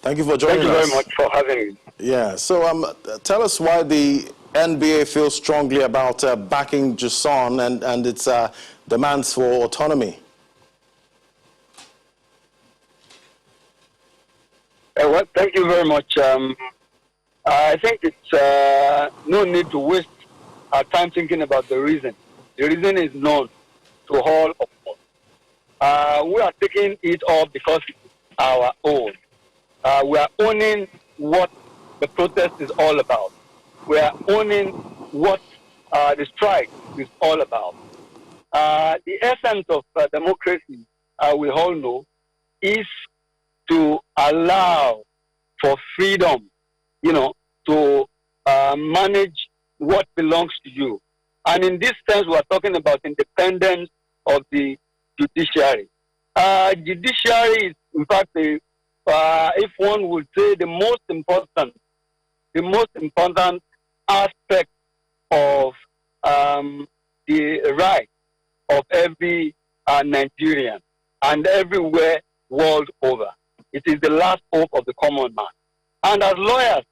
Thank you for joining us. Thank you very much for having me. Yeah, so tell us why the NBA feels strongly about backing JUSUN and its demands for autonomy. Well, thank you very much. I think it's no need to waste our time thinking about the reason. The reason is known to all of us. We are taking it up because it's our own. We are owning what the protest is all about. We are owning what the strike is all about. The essence of democracy, we all know, is to allow for freedom, to manage what belongs to you. And in this sense, we are talking about independence of the judiciary. Judiciary is, in fact, if one would say, the most important aspect of the right of every Nigerian and everywhere world over. It is the last hope of the common man. And as lawyers,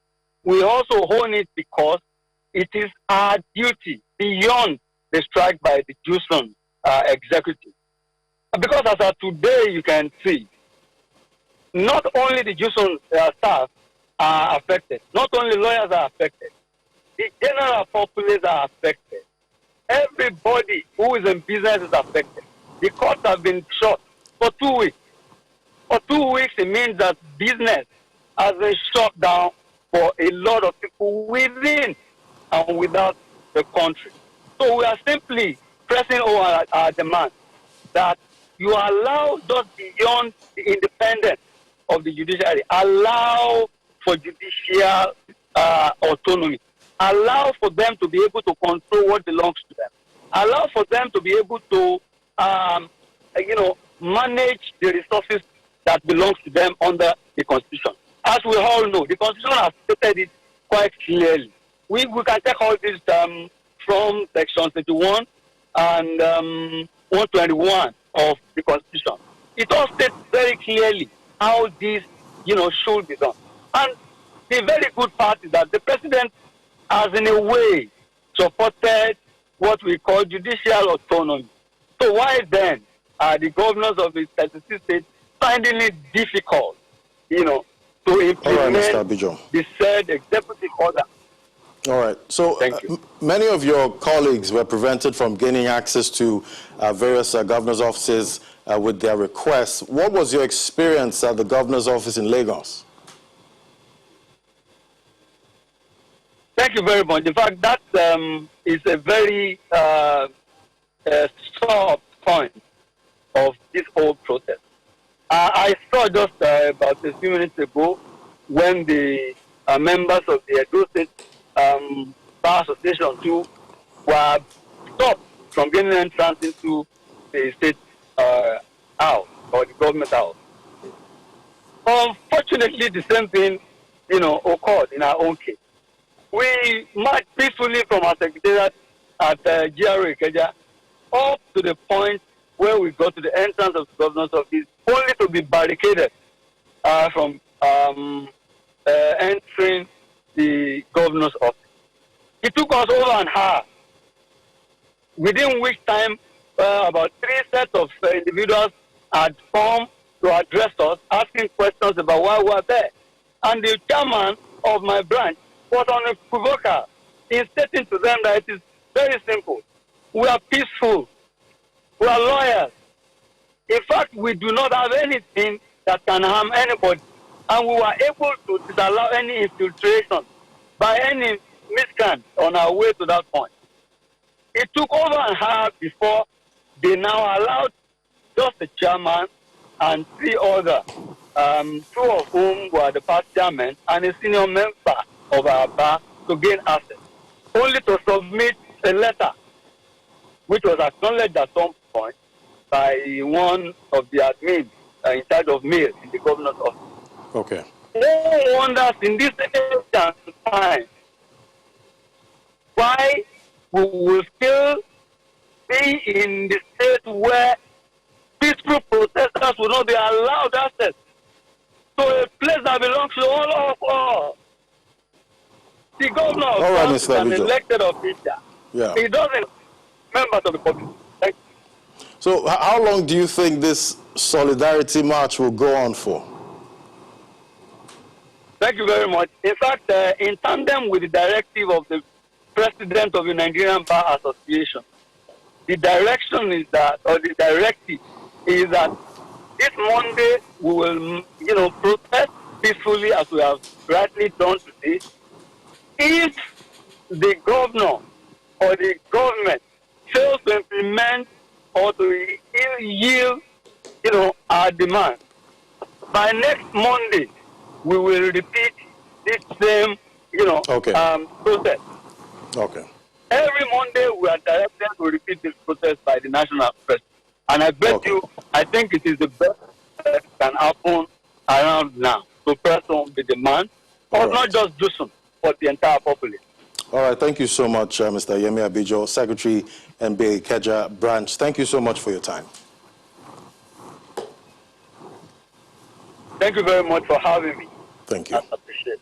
we also own it because it is our duty beyond the strike by the JUSUN executive. Because as of today, you can see, not only the JUSUN staff are affected, not only lawyers are affected, the general populace are affected. Everybody who is in business is affected. The courts have been shut for 2 weeks. For 2 weeks, it means that business has been shut down for a lot of people within and without the country. So we are simply pressing over our demand that you allow just beyond the independence of the judiciary, allow for judicial autonomy, allow for them to be able to control what belongs to them, allow for them to be able to, manage the resources that belongs to them under the Constitution. As we all know, the Constitution has stated it quite clearly. We can take all this from Section 31 and 121 of the Constitution. It all states very clearly how this, should be done. And the very good part is that the president has, in a way, supported what we call judicial autonomy. So why then are the governors of the 36 states finding it difficult, to implement the said executive order? All right. So many of your colleagues were prevented from gaining access to various governors' offices with their requests. What was your experience at the governor's office in Lagos? Thank you very much. In fact, that is a very sore point of this whole protest. I saw just about a few minutes ago when the members of the Edo State Bar Association too were stopped from getting entrance into the state house or the government house. Unfortunately, the same thing, occurred in our own case. We marched peacefully from our secretariat at GRA Ikeja up to the point where we got to the entrance of the governor's office, only to be barricaded from entering the governor's office. It took us over an hour, within which time about 3 sets of individuals had come to address us, asking questions about why we were there. And the chairman of my branch was unequivocal in stating to them that it is very simple. We are peaceful. We are lawyers. In fact, we do not have anything that can harm anybody. And we were able to disallow any infiltration by any miscreant on our way to that point. It took over an hour before they now allowed just the chairman and 3 others, 2 of whom were the past chairman and a senior member of our bar, to gain access, only to submit a letter, which was acknowledged at some point by one of the admins in charge of mail in the governor's office. Okay. No wonders in this time why we will still be in the state where peaceful protesters will not be allowed access to a place governor belongs to all of us. The governor of All right, course, Mr. is an Abijo. elected official. Yeah. He doesn't members of the public. Thank you. So how long do you think this solidarity march will go on for? Thank you very much. In fact, in tandem with the directive of the President of the Nigerian Bar Association, the direction is that, or the directive is that this Monday we will, protest peacefully as we have rightly done today. If the governor or the government fails to implement or to yield, our demand, by next Monday we will repeat this same, process. Okay. Every Monday we are directed to repeat this process by the national press. And I bet you, I think it is the best that can happen around now to press on the demand of not just JUSUN, but the entire population. All right. Thank you so much, Mr. Yemi Abijo, Secretary, NBA Ikeja Branch. Thank you so much for your time. Thank you very much for having me. Thank you. I appreciate it.